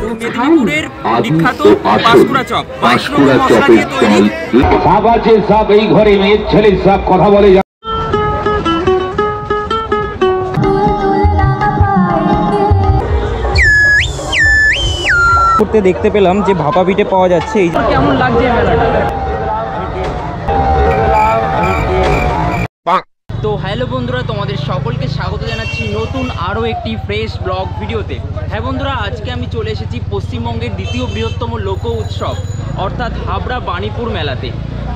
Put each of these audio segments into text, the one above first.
মেদিনীপুরের বিখ্যাত পাঁশকুড়া চপ, 22 রকম মশলা দিয়ে তৈরি। সব আছে, সব এই ঘরে মেয়ের ছেলে সব কথা বলে। দেখতে পেলাম যে ভাপা পিঠে পাওয়া যাচ্ছে। এই কেমন লাগছে মেলাটা? তো হ্যালো বন্ধুরা, তোমাদের সকলকে স্বাগত জানাচ্ছি নতুন আরও একটি ফ্রেশ ব্লগ ভিডিওতে। হ্যাঁ বন্ধুরা, আজকে আমি চলে এসেছি পশ্চিমবঙ্গের দ্বিতীয় বৃহত্তম লোক উৎসব অর্থাৎ হাবড়া বাণীপুর মেলাতে।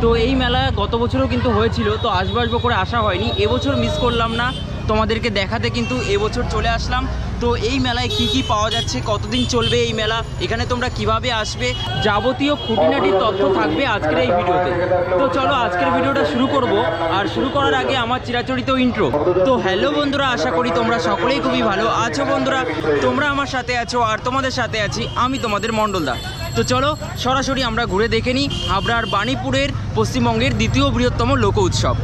তো এই মেলা গত বছরও কিন্তু হয়েছিল, তো আসবো করে আসা হয়নি। এবছর মিস করলাম না তোমাদেরকে দেখাতে, কিন্তু এবছর চলে আসলাম। তো এই মেলায় কি কি পাওয়া যাচ্ছে, কতদিন চলবে এই মেলা, এখানে তোমরা কিভাবে আসবে, যাবতীয় খুঁটিনাটি তথ্য থাকবে আজকের এই ভিডিওতে। তো চলো আজকের ভিডিওটা শুরু করব। আর শুরু করার আগে আমার চিরাচরিত ইন্ট্রো। তো হ্যালো বন্ধুরা, আশা করি তোমরা সকলেই খুবই ভালো আছো। বন্ধুরা তোমরা আমার সাথে আছো আর তোমাদের সাথে আছি আমি, তোমাদের মণ্ডলদা। তো চলো সরাসরি আমরা ঘুরে দেখে নিই হাবড়ার বাণীপুরের পশ্চিমবঙ্গের দ্বিতীয় বৃহত্তম লোক উৎসব।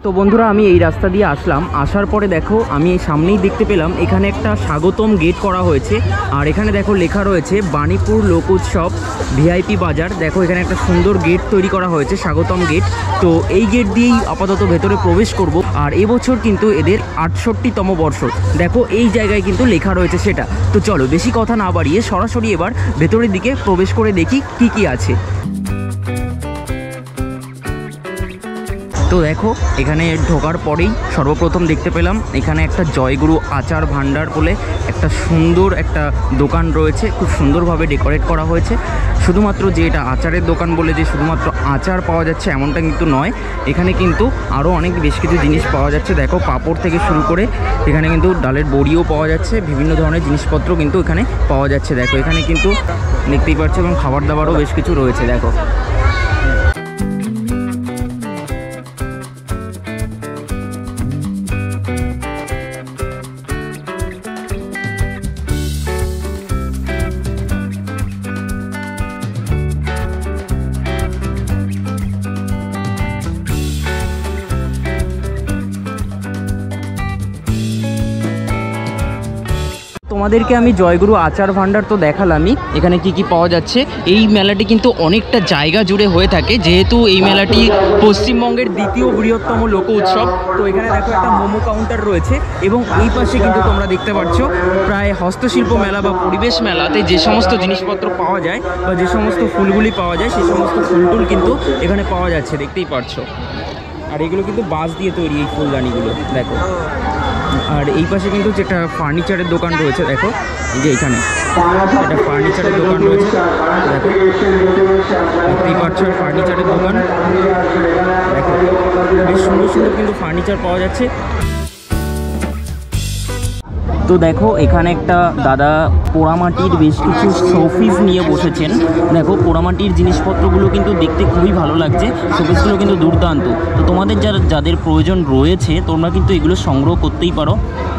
তো বন্ধুরা, আমি এই রাস্তা দিয়ে আসলাম। আসার পরে দেখো আমি এই সামনেই দেখতে পেলাম এখানে একটা স্বাগতম গেট করা হয়েছে। আর এখানে দেখো লেখা রয়েছে বাণীপুর লোক উৎসব ভিআইপি বাজার। দেখো এখানে একটা সুন্দর গেট তৈরি করা হয়েছে, স্বাগতম গেট। তো এই গেট দিয়েই আপাতত ভেতরে প্রবেশ করব। আর এবছর কিন্তু এদের 68তম বর্ষ। দেখো এই জায়গায় কিন্তু লেখা রয়েছে সেটা। তো চলো বেশি কথা না বাড়িয়ে সরাসরি এবার ভেতরের দিকে প্রবেশ করে দেখি কি কি আছে। তো দেখো এখানে ঢোকার পরেই সর্বপ্রথম দেখতে পেলাম এখানে একটা জয়গুরু আচার ভাণ্ডার বলে একটা সুন্দর একটা দোকান রয়েছে। খুব সুন্দরভাবে ডেকোরেট করা হয়েছে। শুধুমাত্র যে এটা আচারের দোকান বলে যে শুধুমাত্র আচার পাওয়া যাচ্ছে এমনটা কিন্তু নয়, এখানে কিন্তু আরও অনেক বেশ কিছু জিনিস পাওয়া যাচ্ছে। দেখো পাঁপড় থেকে শুরু করে এখানে কিন্তু ডালের বড়িও পাওয়া যাচ্ছে, বিভিন্ন ধরনের জিনিসপত্র কিন্তু এখানে পাওয়া যাচ্ছে। দেখো এখানে কিন্তু দেখতেই পাচ্ছ, এবং খাবার দাবারও বেশ কিছু রয়েছে। দেখো তোমাদেরকে আমি জয়গুরু আচার ভাণ্ডার তো দেখালামই, এখানে কি কি পাওয়া যাচ্ছে। এই মেলাটি কিন্তু অনেকটা জায়গা জুড়ে হয়ে থাকে, যেহেতু এই মেলাটি পশ্চিমবঙ্গের দ্বিতীয় বৃহত্তম লোক উৎসব। তো এখানে দেখো একটা মোমো কাউন্টার রয়েছে, এবং এই পাশে কিন্তু তোমরা দেখতে পাচ্ছ প্রায় হস্তশিল্প মেলা বা পরিবেশ মেলাতে যে সমস্ত জিনিসপত্র পাওয়া যায় বা যে সমস্ত ফুলগুলি পাওয়া যায় সেই সমস্ত ফুলটুল কিন্তু এখানে পাওয়া যাচ্ছে, দেখতেই পাচ্ছ। আর এগুলো কিন্তু বাঁশ দিয়ে তৈরি এই ফুলদানিগুলো, দেখো। আর এই পাশে কিন্তু যেটা ফার্নিচারের দোকান রয়েছে, দেখো এই যে এখানে একটা ফার্নিচারের দোকান রয়েছে, দেখো দেখতেই পাচ্ছ ফার্নিচারের দোকান। দেখো বেশ সুন্দর সুন্দর কিন্তু ফার্নিচার পাওয়া যাচ্ছে। তো দেখো এখানে একটা দাদা পোড়ামাটির বেশ কিছু শোপিস নিয়ে বসেছেন। দেখো পোড়ামাটির জিনিসপত্রগুলো কিন্তু দেখতে খুবই ভালো লাগছে, শোপিসগুলো কিন্তু দুর্দান্ত। তো তোমাদের যাদের প্রয়োজন রয়েছে তোমরা কিন্তু এগুলো সংগ্রহ করতেই পারো।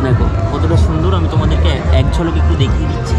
দেখো কতটা সুন্দর, আমি তোমাদেরকে এক ঝলক একটু দেখিয়ে দিচ্ছি।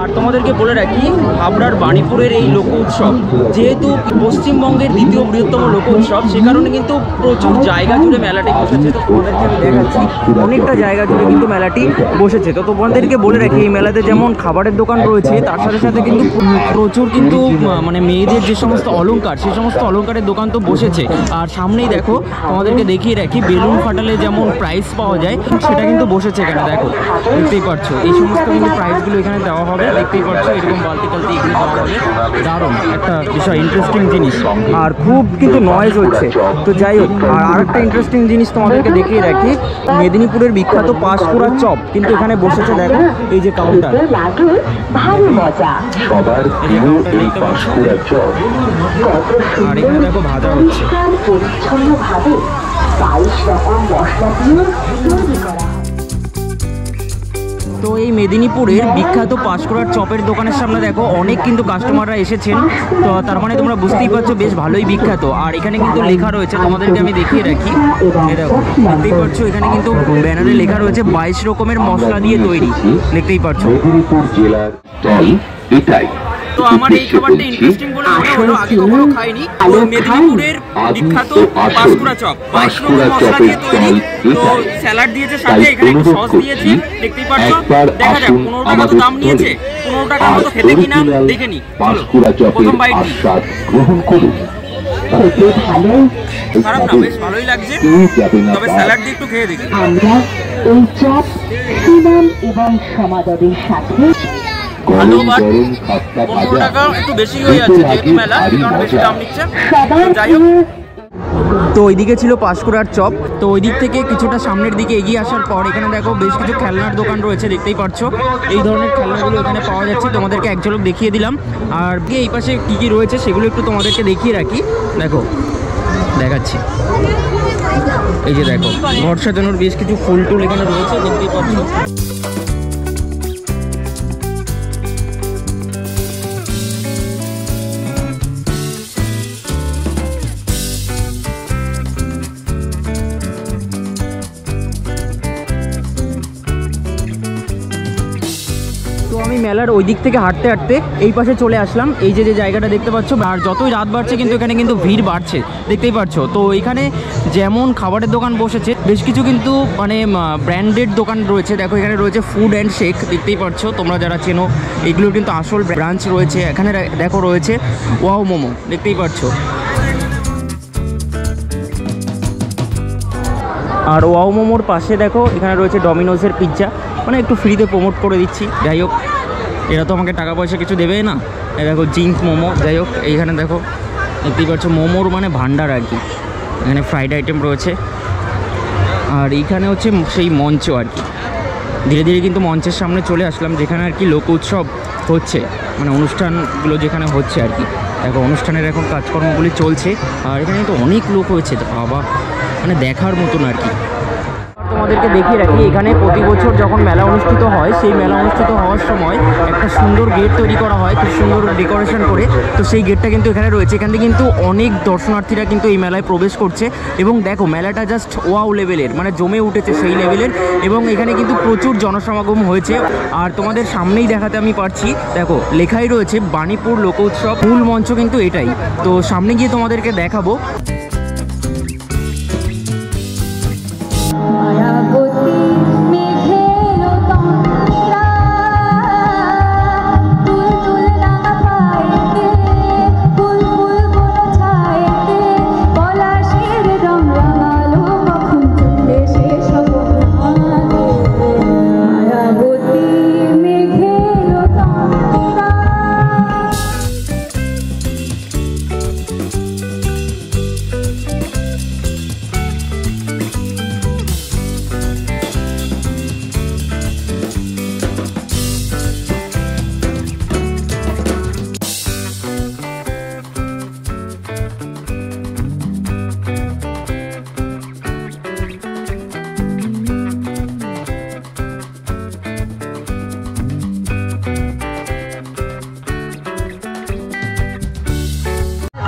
আর তোমাদেরকে বলে রাখি হাবড়ার বাণীপুরের এই লোক উৎসব যেহেতু পশ্চিমবঙ্গের দ্বিতীয় বৃহত্তম লোক উৎসব, সে কারণে কিন্তু প্রচুর জায়গা জুড়ে মেলাটি বসেছে। তো তোমাদেরকে আমি দেখাচ্ছি অনেকটা জায়গা জুড়ে কিন্তু মেলাটি বসেছে। তো তোমাদেরকে বলে রাখি এই মেলাতে যেমন খাবারের দোকান রয়েছে, তার সাথে সাথে কিন্তু প্রচুর কিন্তু মানে মেয়েদের যে সমস্ত অলংকার সেই সমস্ত অলংকারের দোকান তো বসেছে। আর সামনেই দেখো তোমাদেরকে দেখিয়ে রাখি বেলুন ফাটালে যেমন প্রাইস পাওয়া যায় সেটা কিন্তু বসেছে এখানে। দেখো দেখতেই পাচ্ছ এই সমস্ত কিন্তু প্রাইসগুলো এখানে দেওয়া হবে, দেখতেই পাচ্ছ এরকম বালতি টালতি এগুলো দেওয়া হবে। দারুণ একটা বিষয়, ইন্টারেস্টিং জিনিস। আর খুব কিন্তু নয়েজ হচ্ছে। তো যাই হোক, আর আরেকটা ইন্টারেস্টিং জিনিস তোমাদেরকে দেখিয়ে রাখি, মেদিনীপুরের বিখ্যাত পাঁশকুড়া চপ কিন্তু এখানে বসেছে। দেখো এই যে কাউন্টার, আর এখানে দেখো ভাজা হচ্ছে। পরিচ্ছন্নভাবে 22 রকম মশলা দিয়ে তৈরি করা। তো এই মেদিনীপুরের বিখ্যাত পাঁশকুড়ার চপের দোকানের সামনে দেখো অনেক কিন্তু কাস্টমাররা এসেছেন। তো তার মানে তোমরা বুঝতেই পারছো বেশ ভালোই বিখ্যাত। আর এখানে কিন্তু লেখা রয়েছে, তোমাদেরকে আমি দেখিয়ে রাখি, দেখো দেখতেই পাচ্ছ এখানে কিন্তু ব্যানারে লেখা রয়েছে 22 রকমের মশলা দিয়ে তৈরি, দেখতেই পাচ্ছ। মেদিনীপুর জেলার দল এটাই। তো আমার এই খাবারটা ইন্টারেস্টিং বলে মনে হলো, আগে কখনো খাইনি। তো মেদিনীপুরের বিখ্যাত পাঁশকুড়া চপ 22 রকমের মশলা দিয়ে তৈরি। তো স্যালাড দিয়েছে সাথে, এখানে একটু সস দিয়েছে, দেখতেই পাচ্ছ। দেখা যাক 15 টাকা তো দাম নিয়েছে, 15 টাকার মতো খেতে কিনা দেখে নি। পাঁশকুড়া চপের আস্বাদ গ্রহণ করুন। খারাপ না, বেশ ভালোই লাগছে, তবে স্যালাড দিয়ে একটু খেয়ে দেখি। আমরা এই চপ সুনাম এবং সমাদরের সাথে ভালো, বাট 15 টাকা একটু বেশি হয়ে যাচ্ছে যেহেতু মেলা, কারণ বেশি দাম নিচ্ছে। যাই হোক, তো ওইদিকে ছিল পাঁশকুড়ার চপ। তো ওই দিক থেকে কিছুটা সামনের দিকে এগিয়ে আসার পর এখানে দেখো বেশ কিছু খেলনার দোকান রয়েছে, দেখতেই পাচ্ছ। এই ধরনের খেলনাগুলো এখানে পাওয়া যাচ্ছে, তোমাদেরকে এক ঝলক দেখিয়ে দিলাম। আর এই পাশে কী কী রয়েছে সেগুলো একটু তোমাদেরকে দেখিয়ে রাখি। দেখো দেখাচ্ছি, এই যে দেখো ঘর সাজানোর বেশ কিছু ফুল টুল এখানে রয়েছে, দেখতেই পাচ্ছ। তো আমি মেলার ওই দিক থেকে হাঁটতে হাঁটতে এই পাশে চলে আসলাম। এই যে জায়গাটা দেখতে পাচ্ছ, আর যতই রাত বাড়ছে কিন্তু এখানে কিন্তু ভিড় বাড়ছে, দেখতেই পাচ্ছ। তো এখানে যেমন খাবারের দোকান বসেছে, বেশ কিছু কিন্তু মানে ব্র্যান্ডেড দোকান রয়েছে। দেখো এখানে রয়েছে ফুড অ্যান্ড শেক, দেখতেই পাচ্ছ তোমরা যারা চেনো, এগুলোর কিন্তু আসল ব্রাঞ্চ রয়েছে। এখানে দেখো রয়েছে ওয়াও মোমো, দেখতেই পাচ্ছ। আর ওয়াও মোমোর পাশে দেখো এখানে রয়েছে ডমিনোজের পিৎজা, মানে একটু ফ্রিতে প্রমোট করে দিচ্ছি। যাই হোক, এরা তো আমাকে টাকা পয়সা কিছু দেবে না। এই দেখো জিঙ্ক মোমো, যাই হোক এইখানে দেখো দেখতেই পাচ্ছ মোমোর মানে ভান্ডার আর কি। এখানে ফ্রাইড আইটেম রয়েছে। আর এইখানে হচ্ছে সেই মঞ্চ আর কি। ধীরে ধীরে কিন্তু মঞ্চের সামনে চলে আসলাম, যেখানে আর কি লোক উৎসব হচ্ছে, মানে অনুষ্ঠানগুলো যেখানে হচ্ছে আর কি। দেখো অনুষ্ঠানের এখন কাজকর্মগুলি চলছে। আর এখানে তো অনেক লোক হয়েছে, বাবা মানে দেখার মতন আর কি। তোমাদেরকে দেখিয়ে রাখি, এখানে প্রতি বছর যখন মেলা অনুষ্ঠিত হয়, সেই মেলা অনুষ্ঠিত হওয়ার সময় একটা সুন্দর গেট তৈরি করা হয়, খুব সুন্দর ডেকোরেশন করে। তো সেই গেটটা কিন্তু এখানে রয়েছে। এখান থেকে কিন্তু অনেক দর্শনার্থীরা কিন্তু এই মেলায় প্রবেশ করছে। এবং দেখো মেলাটা জাস্ট ওয়াও লেভেলের, মানে জমে উঠেছে সেই লেভেলের। এবং এখানে কিন্তু প্রচুর জনসমাগম হয়েছে। আর তোমাদের সামনেই দেখাতে আমি পারছি, দেখো লেখাই রয়েছে বাণীপুর লোক উৎসব, মূল মঞ্চ কিন্তু এটাই। তো সামনে গিয়ে তোমাদেরকে দেখাবো।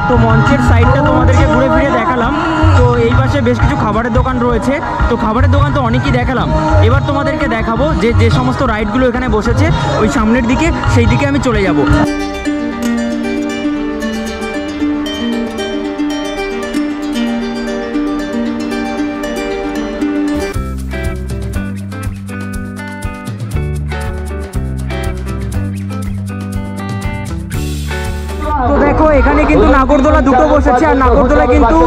তো মঞ্চের সাইডটা তোমাদেরকে ঘুরে ফিরে দেখালাম। তো এই পাশে বেশ কিছু খাবারের দোকান রয়েছে। তো খাবারের দোকান তো অনেকই দেখালাম, এবার তোমাদেরকে দেখাবো যে সমস্ত রাইডগুলো এখানে বসেছে ওই সামনের দিকে, সেই দিকে আমি চলে যাব। তো দেখো এখানে কিন্তু নাগরদোলা দুটো বসেছে, আর নাগরদোলা কিন্তু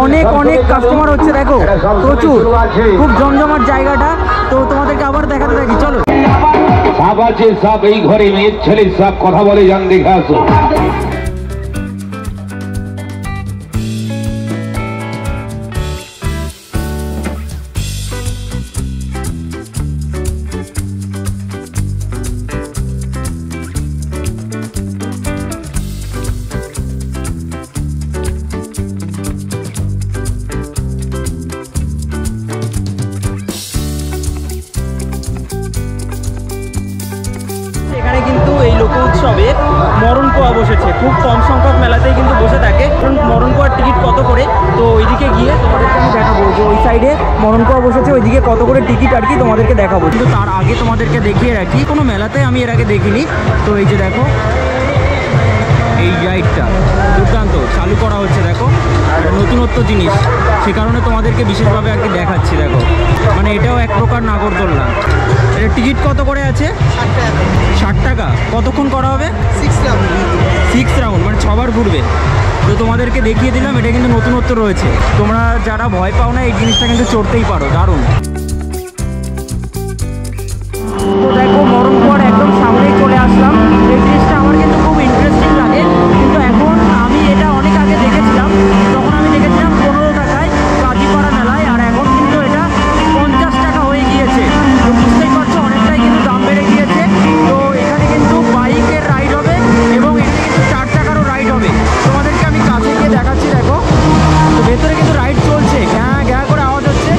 অনেক অনেক কাস্টমার হচ্ছে। দেখো প্রচুর, খুব জমজমাট জায়গাটা। তো তোমাদেরকে আবার দেখাতে থাকি, চলো। সব আছে, সব এই ঘরে মেয়ের ছেলে সব কথা বলে যান, দেখে আসো। লোক উৎসবে মরণকোয়া বসেছে। খুব কম সংখ্যক মেলাতেই কিন্তু বসে থাকে। কারণ মরণকোয়ার টিকিট কত করে, তো ওইদিকে গিয়ে তোমাদেরকে আমি দেখাবো যে ওই সাইডে মরণকোয়া বসেছে, ওইদিকে কত করে টিকিট আর কি তোমাদেরকে দেখাবো। কিন্তু তার আগে তোমাদেরকে দেখিয়ে রাখি, কোনো মেলাতে আমি এর আগে দেখিনি। তো এই যে দেখো এই রাইডটা দুর্দান্ত চালু করা হচ্ছে, দেখো নতুনত্ব জিনিস, সে কারণে তোমাদেরকে বিশেষভাবে আর কি দেখাচ্ছি। দেখো মানে এটাও এক প্রকার নাগরদোলনা। এর টিকিট কত করে আছে? 60 টাকা। কতক্ষণ করা হবে? 6 রাউন্ড, মানে 6 বার ঘুরবে। তো তোমাদেরকে দেখিয়ে দিলাম, এটা কিন্তু নতুনত্ব রয়েছে। তোমরা যারা ভয় পাও না এই জিনিসটা কিন্তু চড়তেই পারো, দারুণ। তো দেখো মরণকোয়ার একদম সামনেই চলে আসলাম। এই জিনিসটা আমার কিন্তু খুব ইন্টারেস্টিং লাগে, কিন্তু এখন আমি এটা অনেক আগে দেখেছিলাম, তখন আমি দেখেছিলাম 15 টাকায় কাজীপাড়া মেলায়, আর এখন কিন্তু এটা 50 টাকা হয়ে গিয়েছে। তো বুঝতেই পারছো অনেকটাই কিন্তু দাম বেড়ে গিয়েছে। তো এখানে কিন্তু বাইকের রাইড হবে এবং এখানে কিন্তু 4 চাকারও রাইড হবে। তোমাদেরকে আমি কাছে গিয়ে দেখাচ্ছি। দেখো তো ভেতরে কিন্তু রাইড চলছে, ঘ্যাঁ ঘ্যাঁ করে আওয়াজ হচ্ছে।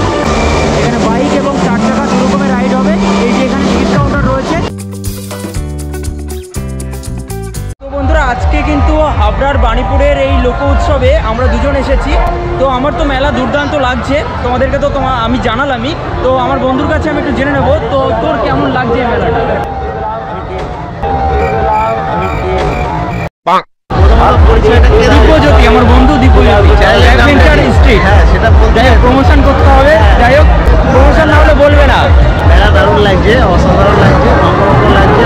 এখানে বাইক এবং 4 চাকা দু রকমের রাইড হবে। এই যে এখানে টিকিট কাউন্টার রয়েছে। তো বন্ধুরা, আজকে কিন্তু হাবড়ার বাণীপুরের এই লোক উৎসবে আমরা দুজন এসেছি। তো আমার তো মেলা দুর্দান্ত লাগছে, তোমাদেরকে তো আমি জানালামই। তো আমার বন্ধুর কাছে আমি একটু জেনে নেব, তো তোর কেমন লাগছে এই মেলাটা? দীপজ্যোতি, আমার বন্ধু দীপজ্যোতি, অ্যাডভেঞ্চার স্ট্রিট। যাই হোক প্রমোশন করতে হবে, যাই হোক প্রমোশন না হলে বলবে না। মেলা দারুণ লাগছে, অসাধারণ লাগছে, লাগছে,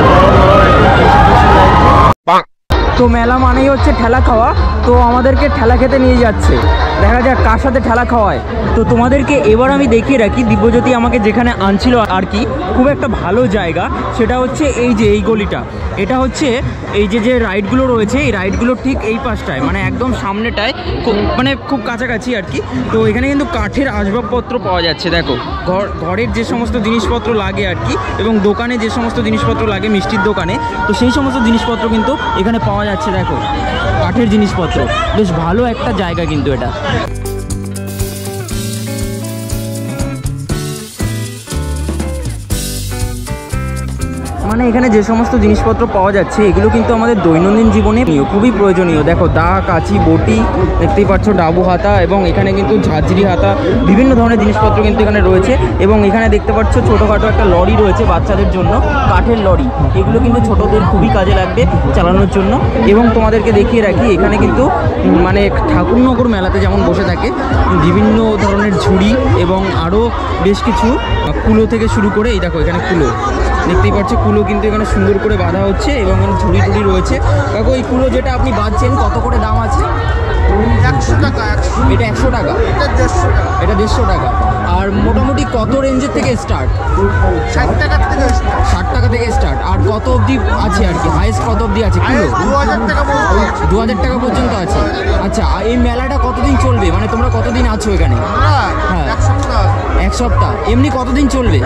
তো মেলা মানেই হচ্ছে ঠেলা খাওয়া। তো আমাদেরকে ঠেলা খেতে নিয়ে যাচ্ছে, দেখা যাক কার সাথে ঠেলা খাওয়ায়। তো তোমাদেরকে এবার আমি দেখিয়ে রাখি, দিব্যজ্যোতি আমাকে যেখানে আনছিল আর কি, খুব একটা ভালো জায়গা। সেটা হচ্ছে এই যে এই গলিটা, এটা হচ্ছে এই যে রাইডগুলো রয়েছে, এই রাইডগুলোর ঠিক এই পাশটায়, মানে একদম সামনেটায়, মানে খুব কাছাকাছি আর কি। তো এখানে কিন্তু কাঠের আসবাবপত্র পাওয়া যাচ্ছে। দেখো ঘরের যে সমস্ত জিনিসপত্র লাগে আর কি, এবং দোকানে যে সমস্ত জিনিসপত্র লাগে মিষ্টির দোকানে, তো সেই সমস্ত জিনিসপত্র কিন্তু এখানে পাওয়া যাচ্ছে। দেখো কাঠের জিনিসপত্র, বেশ ভালো একটা জায়গা কিন্তু এটা। মানে এখানে যে সমস্ত জিনিসপত্র পাওয়া যাচ্ছে এগুলো কিন্তু আমাদের দৈনন্দিন জীবনে খুবই প্রয়োজনীয়। দেখো দা, কাঁচি, বটি, দেখতেই পাচ্ছ ডাবু হাতা, এবং এখানে কিন্তু ঝাঁঝরি হাতা, বিভিন্ন ধরনের জিনিসপত্র কিন্তু এখানে রয়েছে। এবং এখানে দেখতে পাচ্ছ ছোটোখাটো একটা লরি রয়েছে বাচ্চাদের জন্য, কাঠের লরি। এগুলো কিন্তু ছোটোদের খুবই কাজে লাগবে চালানোর জন্য। এবং তোমাদেরকে দেখিয়ে রাখি, এখানে কিন্তু মানে ঠাকুরনগর মেলাতে যেমন বসে থাকে বিভিন্ন ধরনের ঝুড়ি এবং আরও বেশ কিছু কুলো থেকে শুরু করে, এই দেখো এখানে কুলো দেখতেই পাচ্ছ, কুলো কিন্তু এখানে সুন্দর করে বাঁধা হচ্ছে এবং এখানে ঝুড়ি টুড়ি রয়েছে। কাকু এই কুলো যেটা আপনি বাঁধছেন কত করে দাম আছে? 100 টাকা। এটা 100 টাকা, এটা 150 টাকা। আর মোটামুটি কত রেঞ্জের থেকে স্টার্ট? 60 টাকা থেকে 60 টাকা থেকে স্টার্ট। আর কত অবধি আছে আর কি, হাইস্ট কত অবধি আছে কিলো? 2000 টাকা পর্যন্ত। 2000 টাকা পর্যন্ত আছে। আচ্ছা, এই মেলাটা কতদিন চলবে, মানে তোমরা কতদিন আছো এখানে? হ্যাঁ 1 সপ্তাহ। এমনি কতদিন চলবে?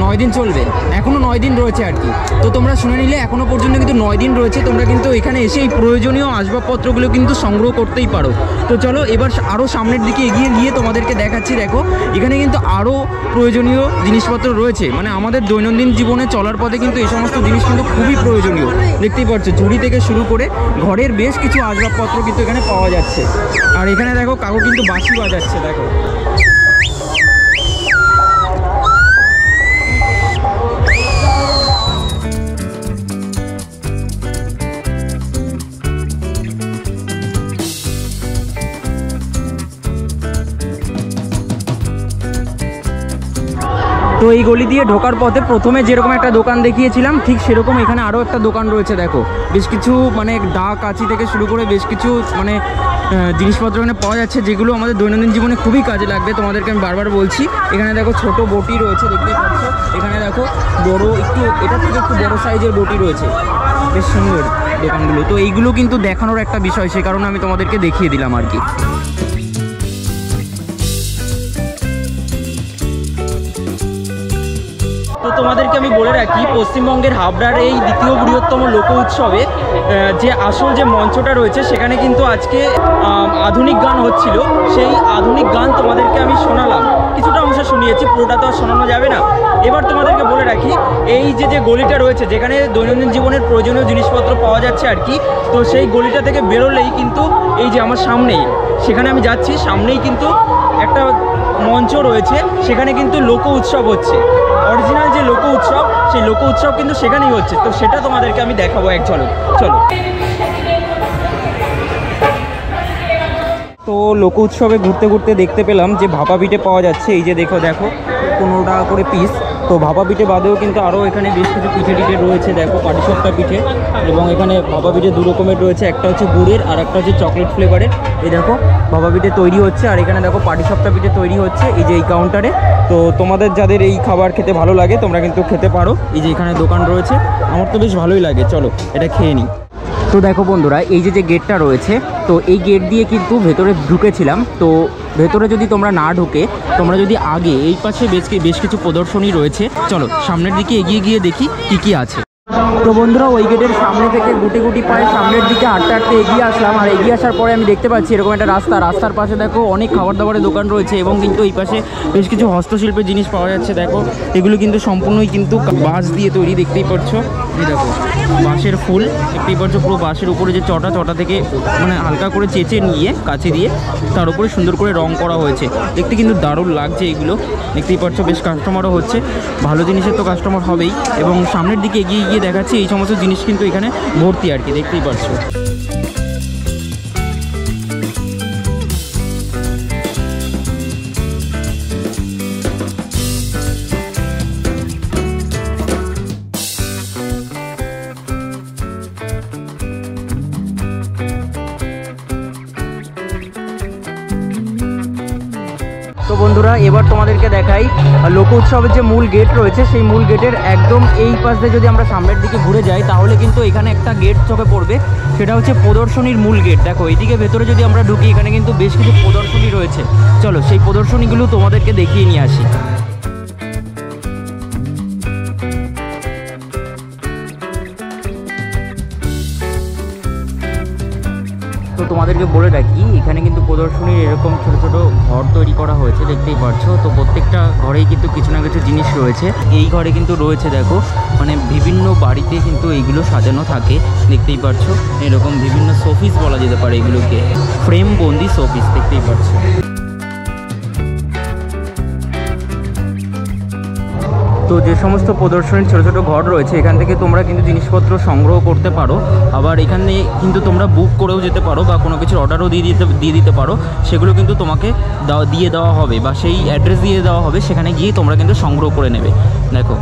9 দিন চলবে, এখনো 9 দিন রয়েছে আর কি। তো তোমরা শুনে নিলে এখনো পর্যন্ত কিন্তু 9 দিন রয়েছে। তোমরা কিন্তু এখানে এসে এই প্রয়োজনীয় আসবাবপত্রগুলো কিন্তু সংগ্রহ করতেই পারো। তো চলো এবার আরও সামনের দিকে এগিয়ে গিয়ে তোমাদেরকে দেখাচ্ছি। দেখো এখানে কিন্তু আরও প্রয়োজনীয় জিনিসপত্র রয়েছে, মানে আমাদের দৈনন্দিন জীবনে চলার পথে কিন্তু এই সমস্ত জিনিস কিন্তু খুবই প্রয়োজনীয়। দেখতেই পাচ্ছ ঝুড়ি থেকে শুরু করে ঘরের বেশ কিছু আসবাবপত্র কিন্তু এখানে পাওয়া যাচ্ছে। আর এখানে দেখো কাকু কিন্তু বাঁশি বাজাচ্ছে। দেখো তো এই গলি দিয়ে ঢোকার পথে প্রথমে যেরকম একটা দোকান দেখিয়েছিলাম ঠিক সেরকম এখানে আরও একটা দোকান রয়েছে। দেখো বেশ কিছু মানে দা, কাঁচি থেকে শুরু করে বেশ কিছু মানে জিনিসপত্র এখানে পাওয়া যাচ্ছে, যেগুলো আমাদের দৈনন্দিন জীবনে খুবই কাজে লাগবে। তোমাদেরকে আমি বারবার বলছি, এখানে দেখো ছোট বটি রয়েছে, দেখতেই পাচ্ছ। এখানে দেখো বড়, একটু এটার থেকে একটু বড় সাইজের বটি রয়েছে, বেশ সুন্দর দোকানগুলো। তো এইগুলো কিন্তু দেখানোর একটা বিষয়, সে কারণে আমি তোমাদেরকে দেখিয়ে দিলাম আর কি। তো তোমাদেরকে আমি বলে রাখি, পশ্চিমবঙ্গের হাবড়ার এই দ্বিতীয় বৃহত্তম লোক উৎসবে যে আসল যে মঞ্চটা রয়েছে সেখানে কিন্তু আজকে আধুনিক গান হচ্ছিল। সেই আধুনিক গান তোমাদেরকে আমি শোনালাম, কিছুটা অংশ শুনিয়েছি, পুরোটা তো আর শোনানো যাবে না। এবার তোমাদেরকে বলে রাখি, এই যে গলিটা রয়েছে যেখানে দৈনন্দিন জীবনের প্রয়োজনীয় জিনিসপত্র পাওয়া যাচ্ছে আর কি, তো সেই গলিটা থেকে বেরোলেই কিন্তু এই যে আমার সামনেই, সেখানে আমি যাচ্ছি, সামনেই কিন্তু একটা মঞ্চ রয়েছে, সেখানে কিন্তু লোক উৎসব হচ্ছে। অরিজিনাল যে লোক উৎসব, সেই লোক উৎসব কিন্তু সেখানেই হচ্ছে। তো সেটা তোমাদেরকে আমি দেখাবো এক ঝলক, চলো। তো লোক উৎসবে ঘুরতে ঘুরতে দেখতে পেলাম যে ভাপা পিঠে পাওয়া যাচ্ছে। এই যে দেখো 15 টাকা করে পিস। তো ভাপা পিঠে বাদেও কিন্তু আরও এখানে বেশ কিছু পিঠে টিঠে রয়েছে। দেখো পাটিসাপটা পিঠে, এবং এখানে ভাপা পিঠে 2 রকমের রয়েছে, একটা হচ্ছে গুড়ের আর একটা হচ্ছে চকলেট ফ্লেভারের। এই দেখো ভাপা পিঠে তৈরি হচ্ছে, আর এখানে দেখো পাটিসাপটা পিঠে তৈরি হচ্ছে এই যে এই কাউন্টারে। তো তোমাদের যাদের এই খাবার খেতে ভালো লাগে তোমরা কিন্তু খেতে পারো। এই যে এখানে দোকান রয়েছে, আমার তো বেশ ভালোই লাগে, চলো এটা খেয়ে নিই। তো দেখো বন্ধুরা, এই যে গেটটা রয়েছে, তো এই গেট দিয়ে কিন্তু ভেতরে ঢুকেছিলাম। তো ভেতরে যদি তোমরা না ঢুকে তোমরা যদি আগে এই পাশে বেশ কিছু প্রদর্শনী রয়েছে, চলো সামনের দিকে এগিয়ে গিয়ে দেখি কি আছে। তো বন্ধুরা, ওই গেটের সামনে থেকে গুটি পায়ে সামনের দিকে হাঁটতে হাঁটতে এগিয়ে আসলাম। আর এগিয়ে আসার পরে আমি দেখতে পাচ্ছি এরকম একটা রাস্তার পাশে দেখো অনেক খাবার দাবারের দোকান রয়েছে, এবং কিন্তু এই পাশে বেশ কিছু হস্তশিল্পের জিনিস পাওয়া যাচ্ছে। দেখো এগুলো কিন্তু সম্পূর্ণই কিন্তু বাঁশ দিয়ে তৈরি, দেখতেই পাচ্ছ। এই দেখো বাঁশের ফুল, দেখতেই পাচ্ছ, পুরো বাঁশের উপরে যে চটা থেকে মানে হালকা করে চেঁচে নিয়ে কাছে দিয়ে তার উপরে সুন্দর করে রং করা হয়েছে। দেখতে কিন্তু দারুণ লাগছে এইগুলো, দেখতেই পাচ্ছ। বেশ কাস্টমারও হচ্ছে, ভালো জিনিসের তো কাস্টমার হবেই। এবং সামনের দিকে এগিয়ে গিয়ে দেখাচ্ছি এই সমস্ত জিনিস কিন্তু এখানে ভর্তি আর কি, দেখতেই পাচ্ছ। তো বন্ধুরা, এবার তোমাদেরকে দেখাই লোক উৎসবের যে মূল গেট রয়েছে, সেই মূল গেটের একদম এই পাশ দিয়ে যদি আমরা সামনের দিকে ঘুরে যাই তাহলে কিন্তু এখানে একটা গেট চোখে পড়বে, সেটা হচ্ছে প্রদর্শনীর মূল গেট। দেখো এইদিকে ভেতরে যদি আমরা ঢুকি, এখানে কিন্তু বেশ কিছু প্রদর্শনী রয়েছে। চলো সেই প্রদর্শনীগুলো তোমাদেরকে দেখিয়ে নিয়ে আসি। তো তোমাদেরকে বলে রাখি, এখানে কিন্তু প্রদর্শনীর এরকম ছোট ছোট ঘর তৈরি করা হয়েছে, দেখতেই পাচ্ছ। তো প্রত্যেকটা ঘরেই কিন্তু কিছু না কিছু জিনিস রয়েছে। এই ঘরে কিন্তু রয়েছে দেখো, মানে বিভিন্ন বাড়িতে কিন্তু এইগুলো সাজানো থাকে, দেখতেই পাচ্ছ। এরকম বিভিন্ন শোপিস বলা যেতে পারে এগুলোকে, ফ্রেম বন্দি শোপিস, দেখতেই পাচ্ছ। তো যে সমস্ত প্রদর্শনীর ছোটো ছোটো ঘর রয়েছে, এখান থেকে তোমরা কিন্তু জিনিসপত্র সংগ্রহ করতে পারো। আবার এখানে কিন্তু তোমরা বুক করেও যেতে পারো, বা কোনো কিছুর অর্ডারও দিয়ে দিতে পারো। সেগুলো কিন্তু তোমাকে দিয়ে দেওয়া হবে, বা সেই অ্যাড্রেস দিয়ে দেওয়া হবে, সেখানে গিয়ে তোমরা কিন্তু সংগ্রহ করে নেবে। দেখো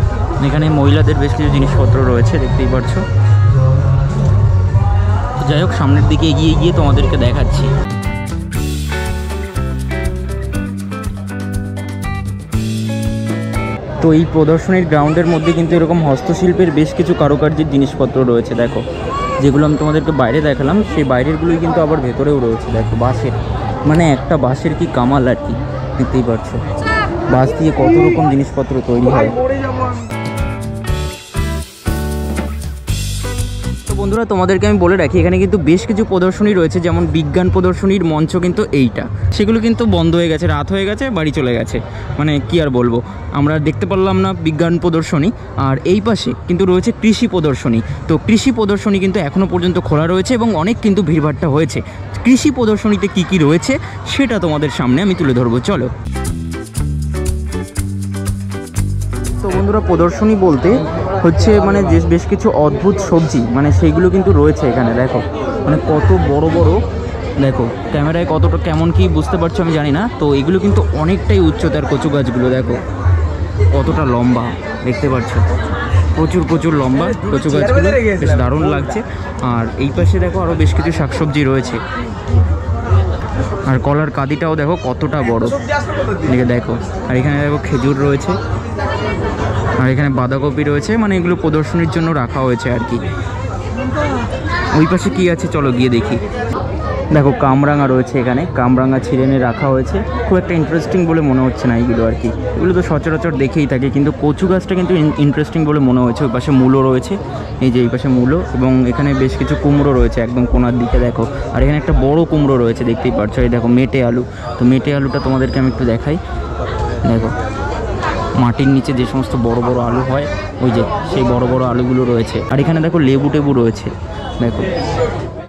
এখানে মহিলাদের বেশ কিছু জিনিসপত্র রয়েছে, দেখতেই পাচ্ছ। যাই হোক, সামনের দিকে এগিয়ে গিয়ে তোমাদেরকে দেখাচ্ছি। তো এই প্রদর্শনীর গ্রাউন্ডের মধ্যে কিন্তু এরকম হস্তশিল্পের বেশ কিছু কারুকার্যের জিনিসপত্র রয়েছে। দেখো যেগুলো আমি তোমাদেরকে বাইরে দেখালাম, সেই বাইরেরগুলোই কিন্তু আবার ভেতরেও রয়েছে। দেখো বাঁশের, মানে একটা বাঁশের কি কামাল আর কি, দেখতেই পাচ্ছ। বাঁশ দিয়ে কত রকম জিনিসপত্র তৈরি হয়। বন্ধুরা, তোমাদেরকে আমি বলে রাখি, এখানে কিন্তু বেশ কিছু প্রদর্শনী রয়েছে, যেমন বিজ্ঞান প্রদর্শনীর মঞ্চ কিন্তু এইটা, সেগুলো কিন্তু বন্ধ হয়ে গেছে, রাত হয়ে গেছে, বাড়ি চলে গেছে, মানে কি আর বলবো, আমরা দেখতে পারলাম না বিজ্ঞান প্রদর্শনী। আর এই পাশে কিন্তু রয়েছে কৃষি প্রদর্শনী। তো কৃষি প্রদর্শনী কিন্তু এখনও পর্যন্ত খোলা রয়েছে, এবং অনেক কিন্তু ভিড়ভাট্টা হয়েছে। কৃষি প্রদর্শনীতে কি কি রয়েছে সেটা তোমাদের সামনে আমি তুলে ধরবো, চলো। তো বন্ধুরা, প্রদর্শনী বলতে হচ্ছে মানে বেশ কিছু অদ্ভুত সবজি, মানে সেইগুলো কিন্তু রয়েছে এখানে। দেখো মানে কত বড় বড়, দেখো ক্যামেরায় কতটা কেমন কি বুঝতে পারছো আমি জানি না। তো এগুলো কিন্তু অনেকটাই উচ্চতার কচু গাছগুলো, দেখো কতটা লম্বা, দেখতে পাচ্ছ, প্রচুর লম্বা কচু গাছগুলো, বেশ দারুণ লাগছে। আর এই পাশে দেখো আরও বেশ কিছু শাকসবজি রয়েছে, আর কলার কাঁদিটাও দেখো কতটা বড়, দেখো। আর এখানে দেখো খেজুর রয়েছে, আর এখানে বাঁধাকপি রয়েছে, মানে এগুলো প্রদর্শনীর জন্য রাখা হয়েছে আর কি। ওই পাশে কি আছে চলো গিয়ে দেখি। দেখো কামরাঙা রয়েছে এখানে, কামরাঙা ছিঁড়ে এনে রাখা হয়েছে। খুব একটা ইন্টারেস্টিং বলে মনে হচ্ছে না এইগুলো আর কি, এগুলো তো সচরাচর দেখেই থাকে, কিন্তু কচু গাছটা কিন্তু ইন্টারেস্টিং বলে মনে হয়েছে। ওই পাশে মূলো রয়েছে, এই যে এই পাশে মূলো, এবং এখানে বেশ কিছু কুমড়ো রয়েছে একদম কোনার দিকে দেখো। আর এখানে একটা বড় কুমড়ো রয়েছে দেখতেই পাচ্ছ, এই দেখো মেটে আলু। তো মেটে আলুটা তোমাদেরকে আমি একটু দেখাই, দেখো মাটির নিচে যে সমস্ত বড় বড় আলু হয়, ওই যে সেই বড় বড় আলুগুলো রয়েছে। আর এখানে দেখো লেবু টেবু রয়েছে। দেখো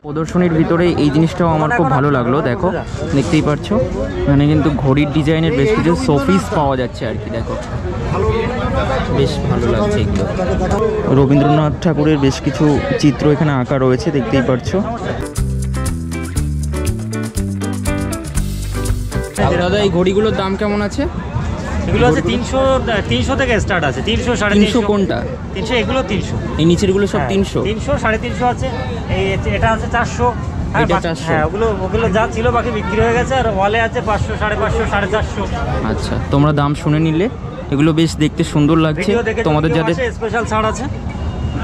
প্রদর্শনীর ভিতরে এই জিনিসটাও আমার খুব ভালো লাগলো, দেখো দেখতেই পাচ্ছ এখানে কিন্তু ঘড়ির ডিজাইনের বেশ কিছু শোপিস পাওয়া যাচ্ছে আর কি। দেখো বেশ ভালো লাগছে এগুলো। রবীন্দ্রনাথ ঠাকুরের বেশ কিছু চিত্র এখানে আঁকা রয়েছে, দেখতেই পাচ্ছ। দাদা এই ঘড়িগুলোর দাম কেমন আছে? এগুলো আছে 300 থেকে স্টার্ট আছে, 300 350। কোনটা? 300 এগুলো 300। এই নিচেরগুলো সব 300? 300 350 আছে, এই এটা আছে 400। হ্যাঁ এটা 400? হ্যাঁ, ওগুলো যা ছিল বাকি বিক্রি হয়ে গেছে। আর ওয়ালে আছে 500, 550, 450। আচ্ছা, তোমরা দাম শুনে নিলে। এগুলো বেশ দেখতে সুন্দর লাগছে। তোমাদের যাদের স্পেশাল ছাড় আছে,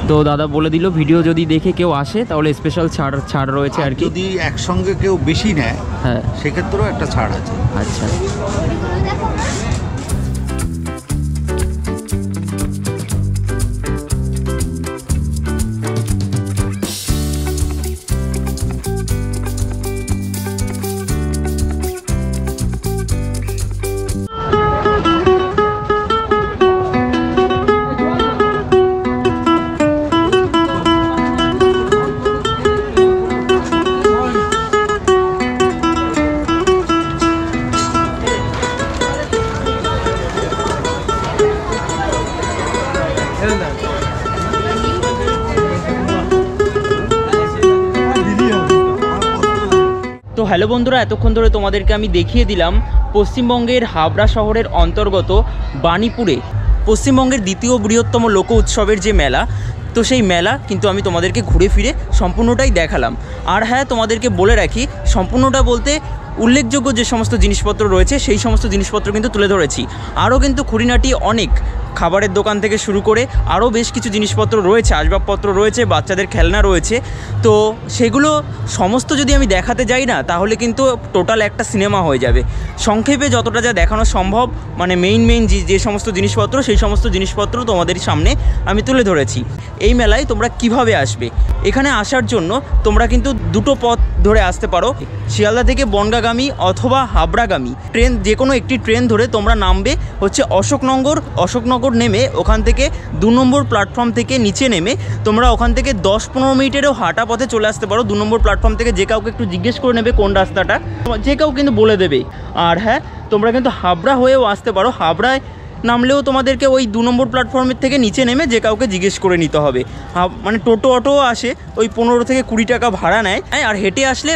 তো দাদা বলে দিল ভিডিও যদি দেখে কেউ আসে তাহলে স্পেশাল ছাড় রয়েছে আর কি। যদি একসঙ্গে কেউ বেশি নেয়, হ্যাঁ সেক্ষেত্রেও একটা ছাড় আছে। আচ্ছা। তো হ্যালো বন্ধুরা, এতক্ষণ ধরে তোমাদেরকে আমি দেখিয়ে দিলাম পশ্চিমবঙ্গের হাবড়া শহরের অন্তর্গত বাণীপুরে পশ্চিমবঙ্গের দ্বিতীয় বৃহত্তম লোক উৎসবের যে মেলা, তো সেই মেলা কিন্তু আমি তোমাদেরকে ঘুরে ফিরে সম্পূর্ণটাই দেখালাম। আর হ্যাঁ, তোমাদেরকে বলে রাখি, সম্পূর্ণটা বলতে উল্লেখযোগ্য যে সমস্ত জিনিসপত্র রয়েছে সেই সমস্ত জিনিসপত্র কিন্তু তুলে ধরেছি। আরও কিন্তু খুঁটিনাটি অনেক খাবারের দোকান থেকে শুরু করে আরও বেশ কিছু জিনিসপত্র রয়েছে, আসবাবপত্র রয়েছে, বাচ্চাদের খেলনা রয়েছে। তো সেগুলো সমস্ত যদি আমি দেখাতে যাই না, তাহলে কিন্তু টোটাল একটা সিনেমা হয়ে যাবে। সংক্ষেপে যতটা যা দেখানো সম্ভব, মানে মেইন যে সমস্ত জিনিসপত্র, সেই সমস্ত জিনিসপত্র তোমাদের সামনে আমি তুলে ধরেছি। এই মেলায় তোমরা কিভাবে আসবে, এখানে আসার জন্য তোমরা কিন্তু দুটো পথ ধরে আসতে পারো। শিয়ালদা থেকে বনগাগামী অথবা হাবড়াগামী ট্রেন, যে কোনো একটি ট্রেন ধরে তোমরা নামবে হচ্ছে অশোকনগর নেমে ওখান থেকে 2 নম্বর প্ল্যাটফর্ম থেকে নিচে নেমে তোমরা ওখান থেকে 10-15 মিনিটেরও হাঁটা পথে চলে আসতে পারো 2 নম্বর প্ল্যাটফর্ম থেকে। যে কাউকে একটু জিজ্ঞেস করে নেবে কোন রাস্তাটা, যে কাউ কিন্তু বলে দেবে। আর হ্যাঁ, তোমরা কিন্তু হাবড়া হয়েও আসতে পারো। হাবড়ায় নামলেও তোমাদেরকে ওই 2 নম্বর প্ল্যাটফর্মের থেকে নিচে নেমে যে কাউকে জিজ্ঞেস করে নিতে হবে। মানে টোটো অটোও আসে, ওই 15 থেকে 20 টাকা ভাড়া নেয়। আর হেঁটে আসলে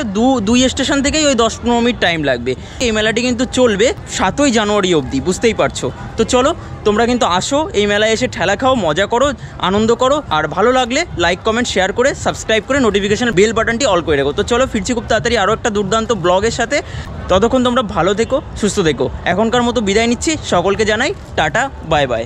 দুই স্টেশন থেকেই ওই 10-15 মিনিট টাইম লাগবে। এই মেলাটি কিন্তু চলবে 7ই জানুয়ারি অবধি, বুঝতেই পারছো। তো চলো, তোমরা কিন্তু আসো, এই মেলায় এসে ঠেলা খাও, মজা করো, আনন্দ করো। আর ভালো লাগলে লাইক, কমেন্ট, শেয়ার করে সাবস্ক্রাইব করে নোটিফিকেশন বেল বাটনটি অল করে রাখো। তো চলো, ফিরছি খুব তাড়াতাড়ি আরও একটা দুর্দান্ত ব্লগের সাথে। ততক্ষণ তোমরা ভালো থেকো, সুস্থ থেকো। এখনকার মতো বিদায় নিচ্ছি, সকলকে জানাই টাটা, বাই বাই।